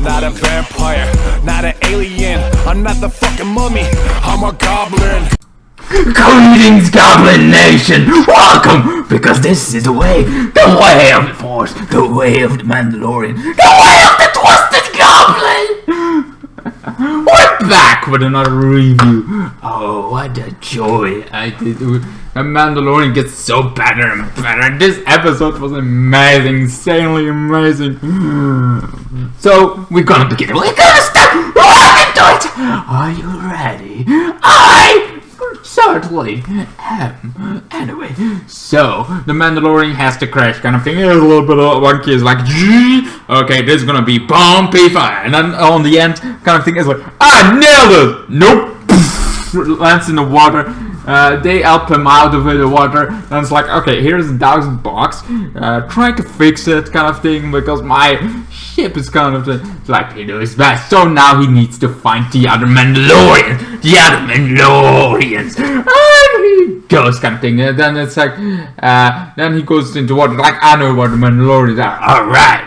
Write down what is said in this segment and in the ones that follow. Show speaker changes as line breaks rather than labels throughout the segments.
not a vampire, not an alien. I'm not the fucking mummy, I'm a goblin.
Greetings, Goblin Nation! Welcome! Because this is the way of the Force, the way of the Mandalorian, the way of the Twisted Goblin! We're back with another review. Oh, what a joy I did. The Mandalorian gets so better and better. This episode was amazing, insanely amazing. So, we're gonna begin. We're gonna start right into it! Are you ready? I certainly am. Anyway, so the Mandalorian has to crash kind of thing. There's a little bit of wonky. Is like, okay, this is gonna be bumpy fire, and then on the end kind of thing is like, I nailed it. Nope. Lands in the water. They help him out of the water, and it's like, okay, here's $1,000. Trying to fix it, kind of thing, because my ship is kind of like he knows his best. So now he needs to find the other Mandalorian, the other Mandalorians. And he goes, kind of thing. And then it's like, then he goes into water, like, I know what the Mandalorians are. All right,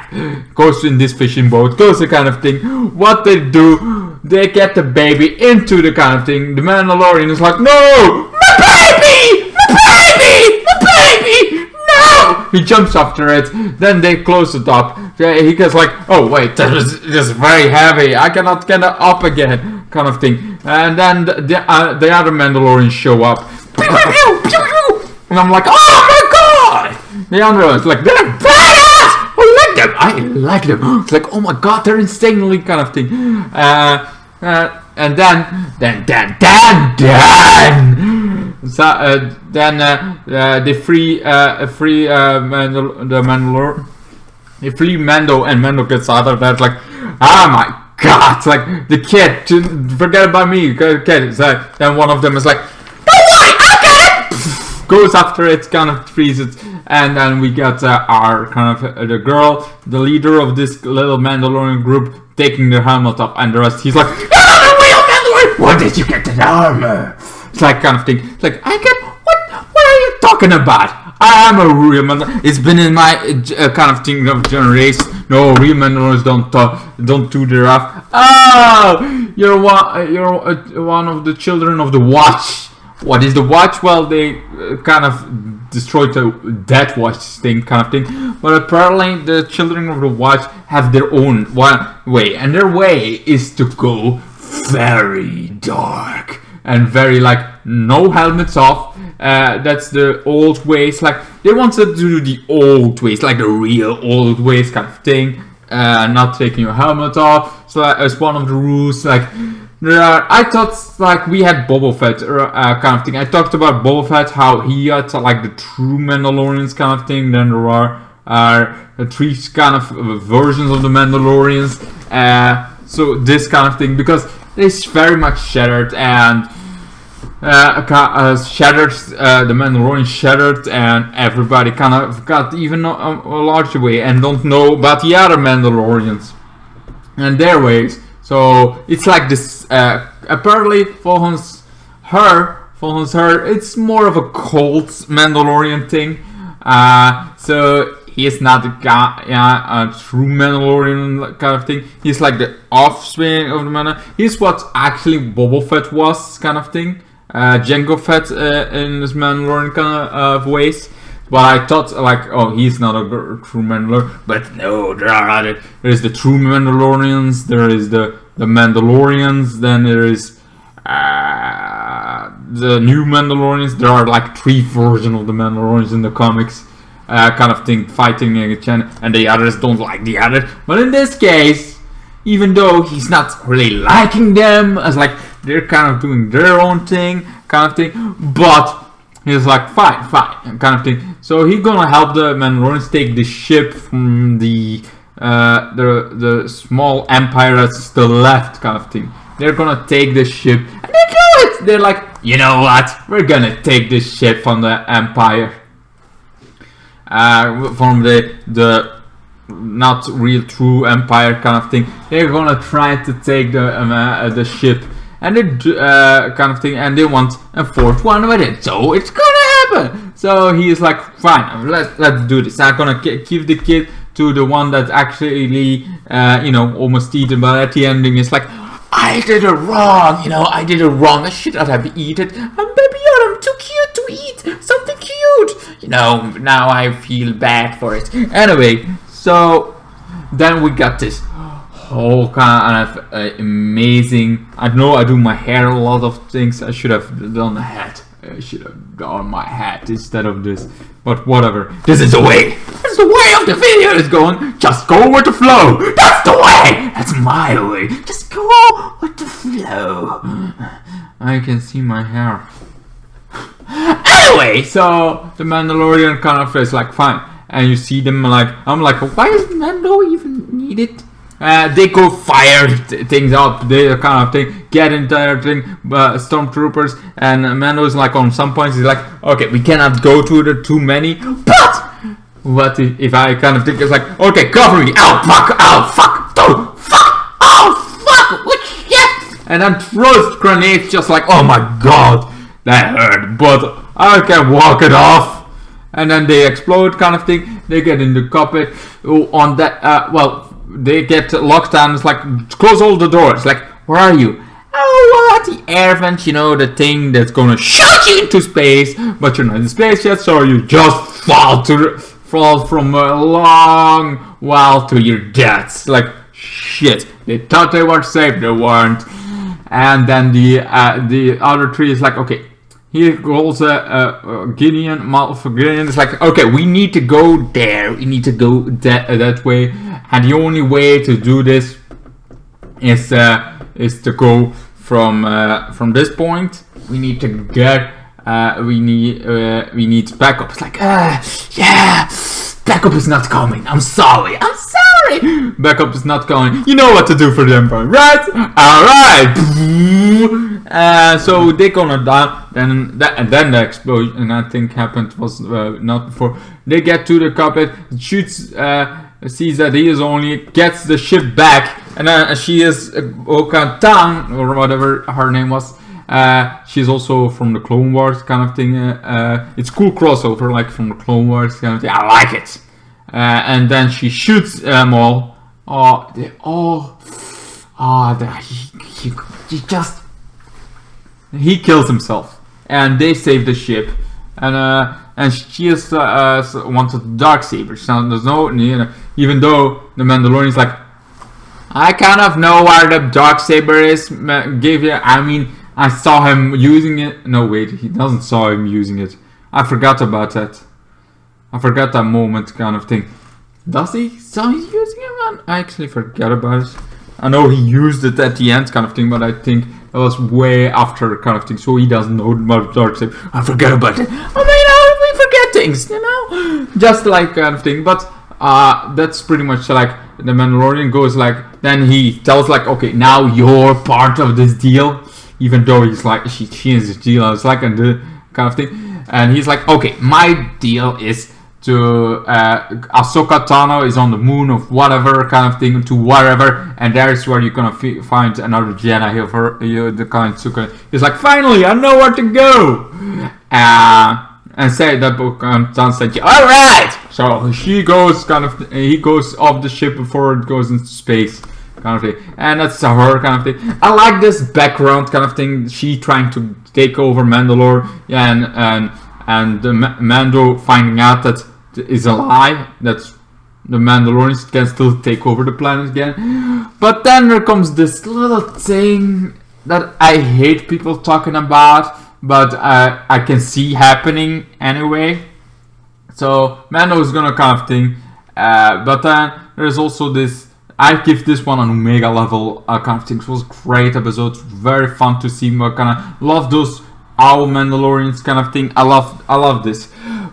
goes in this fishing boat, goes the kind of thing. What they do, they get the baby into the kind of thing. The Mandalorian is like, no. No! He jumps after it, then they close the top. He gets like, oh wait, this is very heavy, I cannot get it up again, kind of thing. And then the other Mandalorians show up. And I'm like, oh my god! The other one's like, they're badass! I like them. It's like, oh my god, they're insanely kind of thing. And they free they free Mando, and Mando gets out of that. Like, oh my god! It's like the kid, forget about me. Kid. So then one of them is like, don't worry, I got it. Goes after it, kind of frees it, and then we got our kind of the girl, the leader of this little Mandalorian group, taking their helmet off, and the rest. He's like, where did you get that armor? It's like kind of thing. It's like, I get what are you talking about? I am a real man. It's been in my kind of thing of generation. No, real Mandalorians don't do their off. Oh, you're one of the children of the Watch. What is the Watch? Well, they kind of destroyed the Death Watch thing, kind of thing. But apparently, the children of the Watch have their own way, and their way is to go very dark and very like no helmets off. That's the old ways. Like they wanted to do the old ways, like the real old ways kind of thing. Not taking your helmet off. So as one of the rules, like there are. I thought like we had Boba Fett kind of thing. I talked about Boba Fett, how he got like the true Mandalorians kind of thing. Then there are three kind of versions of the Mandalorians. So this kind of thing, because it's very much shattered, and the Mandalorian shattered, and everybody kind of got even a larger way and don't know about the other Mandalorians and their ways. So it's like this. Apparently, follows her. It's more of a cult Mandalorian thing. So. He is not a true Mandalorian kind of thing. He's like the offspring of the Mandalorian. He's what actually Boba Fett was, kind of thing. Jango Fett in this Mandalorian kind of ways. But I thought like, oh, he's not a true Mandalorian. But no, there are other. There is the true Mandalorians. There is the Mandalorians. Then there is the new Mandalorians. There are like 3 versions of the Mandalorians in the comics. Kind of thing, fighting each other, and the others don't like the others. But in this case, even though he's not really liking them, as like they're kind of doing their own thing, kind of thing, but he's like fine, kind of thing. So he's gonna help the Mandalorians take the ship from the small empire that's still left, kind of thing. They're gonna take the ship, and they do it. They're like, you know what? We're gonna take this ship from the empire. From the not real true empire kind of thing. They're gonna try to take the ship, and they kind of thing, and they want a 4th one with it. So it's gonna happen. So he is like, fine, let's do this. I'm gonna give the kid to the one that's actually, almost eaten. But at the ending, it's like, I did it wrong. I did it wrong. I should not have eaten it. Baby Yoda, I'm too cute to eat something cute. Now I feel bad for it. Anyway, so then we got this whole kind of amazing. I know I do my hair, a lot of things. I should have done the hat. I should have done my hat instead of this. But whatever. This is the way. That's the way of the video is going. Just go with the flow. That's the way. That's my way. Just go with the flow. I can see my hair. Anyway, so the Mandalorian kind of is like fine. And you see them like, I'm like, why is Mando even needed? They go fire things up, they kind of thing, get into their thing, stormtroopers, and Mando's like on some points he's like, okay, we cannot go to the too many, but what if I kind of think it's like, okay, cover me, oh fuck, what shit, and then throws grenades just like, oh my god, that hurt, but I can walk it off, and then they explode kind of thing, they get in the cockpit, on that, they get locked down. It's like, close all the doors. Like, where are you? Oh, what? The air vent, the thing that's gonna shoot you into space. But you're not in space yet, so you just fall from a long while to your death. Like, shit. They thought they were safe, they weren't. And then the other three is like, okay. Here goes Gideon, Gideon is like, okay, we need to go there. We need to go that way. And the only way to do this is to go from this point. We need to get we need backup. It's like yeah, backup is not coming. I'm sorry. Backup is not coming. You know what to do for the Empire, right? All right. So they gonna die. Then the explosion I think happened was not before. They get to the cockpit, shoots. Sees that he is only, gets the ship back, and she is Bo-Katan, or whatever her name was. She's also from the Clone Wars kind of thing. It's cool crossover, like from the Clone Wars kind of thing. I like it. And then she shoots them all. He kills himself, and they save the ship. And she is wanted Darksabers. Now there's no, even though the Mandalorian is like, I kind of know where the Darksaber is. I saw him using it. No, wait, he doesn't saw him using it. I forgot about that. I forgot that moment, kind of thing. Does he? So he's using it, man. I actually forgot about it. I know he used it at the end, kind of thing, but I think it was way after, kind of thing. So he doesn't know about Darksaber. I forgot about it. We forget things, just like kind of thing. But that's pretty much like the Mandalorian goes like. Then he tells like, okay, now you're part of this deal. Even though he's like, she is the deal. It's like a kind of thing. And he's like, okay, my deal is to Ahsoka Tano is on the moon of whatever kind of thing to wherever, and there's where you're gonna find another Jedi here for the kind of. He's like, finally, I know where to go. And say that Bo-Katan said, all right. So he goes off the ship before it goes into space, kind of thing. And that's her kind of thing. I like this background kind of thing. She trying to take over Mandalore, and the Mando finding out that is a lie, that the Mandalorians can still take over the planet again. But then there comes this little thing that I hate people talking about, but I can see happening anyway. So Mando is gonna kind of thing, but then there's also this. I give this one an Omega level kind of thing. It was a great episode, very fun to see. I kind of love those our Mandalorians kind of thing. I love this.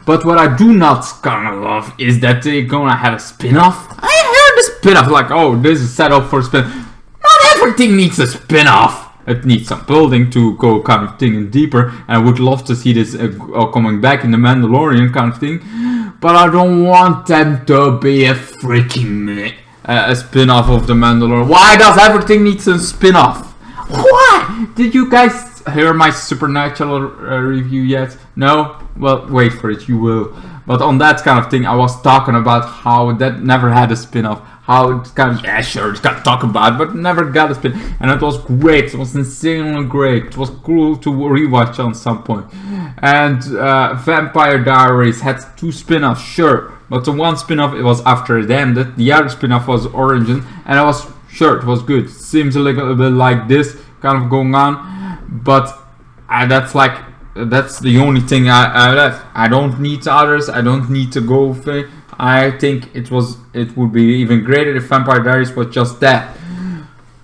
But what I do not kind of love is that they're gonna have a spin-off. I heard the spin-off like, oh, this is set up for a spin. Not everything needs a spin-off. It needs some building to go kind of thing and deeper. And I would love to see this coming back in the Mandalorian kind of thing. But I don't want them to be a freaking a spin-off of the Mandalorian. Why does everything need a spin-off? Why? Did you guys hear my Supernatural review yet? No? Well, wait for it, you will. But on that kind of thing, I was talking about how that never had a spin-off. How it's kind of, yeah, sure, it's got to talk about, but never got a spin. And it was great. It was insanely great. It was cool to rewatch on some point. And Vampire Diaries had 2 spin-offs, sure. But the one spin-off, it was after it ended. The other spin-off was Origin. And I was sure it was good. Seems a little bit like this kind of going on. But that's the only thing I left. I don't need others. I don't need to go for. I think it would be even greater if Vampire Diaries was just that.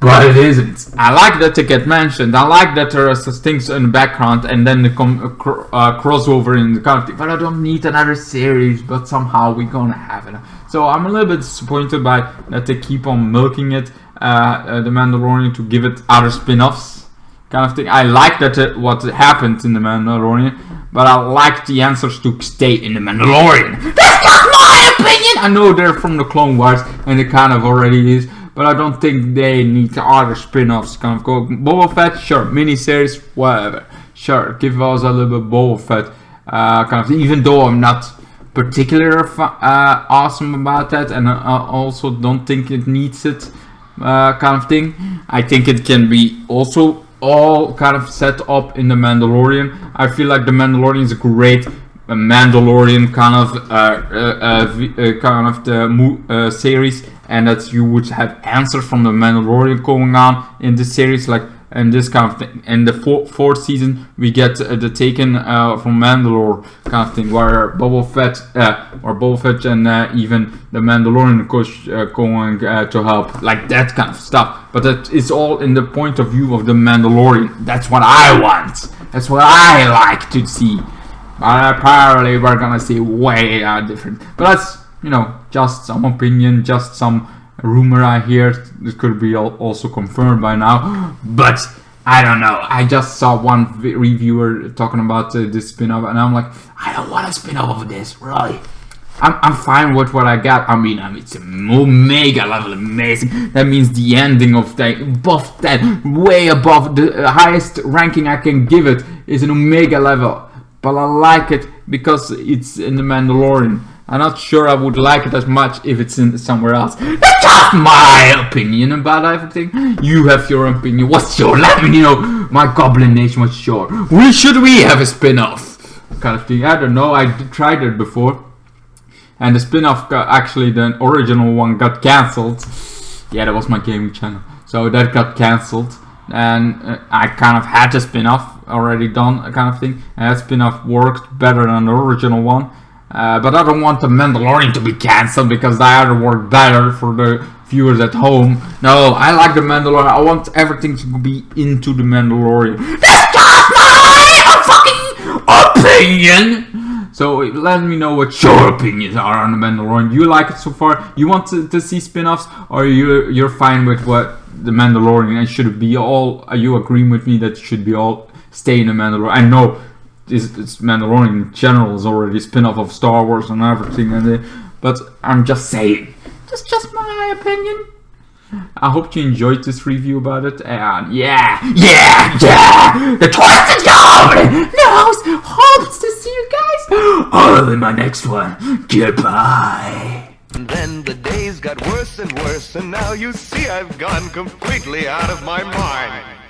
But it isn't. I like that they get mentioned. I like that there are things in the background and then they come crossover in the kind of thing. But I don't need another series. But somehow we're gonna have it. So I'm a little bit disappointed by that they keep on milking it, the Mandalorian, to give it other spin-offs kind of thing. I like that what happened in the Mandalorian, but I like the answers to stay in the Mandalorian. That's just my opinion. I know they're from the Clone Wars and it kind of already is, but I don't think they need other spin-offs. Kind of go Boba Fett, sure, miniseries, whatever, sure, give us a little bit Boba Fett kind of thing. Even though I'm not particularly awesome about that, and I also don't think it needs it kind of thing. I think it can be also all kind of set up in the Mandalorian. I feel like the Mandalorian is a great Mandalorian kind of the series, and that you would have answers from the Mandalorian going on in this series, like and this kind of thing. In the fourth season, we get the Taken from Mandalore kind of thing, where Boba Fett and even the Mandalorian coach going to help, like that kind of stuff. But that is all in the point of view of the Mandalorian. That's what I want. That's what I like to see. But apparently, we're gonna see way different. But that's, just some opinion, just some rumor I hear. This could be also confirmed by now, but I don't know. I just saw one reviewer talking about this spin-off, and I'm like, I don't want a spin-off of this, really. I'm fine with what I got. I mean, it's a omega level, amazing. That means the ending of above that, way above the highest ranking I can give it is an omega level. But I like it because it's in the Mandalorian. I'm not sure I would like it as much if it's in somewhere else. That's just my opinion about everything. You have your opinion. What's your? Let me know. My Goblin Nation, what's your? Should we have a spin-off kind of thing? I don't know. I tried it before, and the spin-off actually, the original one got cancelled. Yeah, that was my gaming channel, so that got cancelled, and I kind of had the spin-off already done, kind of thing, and that spin-off worked better than the original one. But I don't want the Mandalorian to be cancelled because that would work better for the viewers at home. No, I like the Mandalorian. I want everything to be into the Mandalorian. That's just my fucking opinion! So let me know what your opinions are on the Mandalorian. You like it so far? You want to see spin-offs? Or you're fine with what the Mandalorian, and should it be all? Are you agreeing with me that it should be all stay in the Mandalorian? I know it's Mandalorian in general is already a spin-off of Star Wars and everything, but I'm just saying, just my opinion. I hope you enjoyed this review about it, and yeah, the Twisted Goblin knows, hopes to see you guys all in my next one. Goodbye.
And then the days got worse and worse, and now you see I've gone completely out of my mind.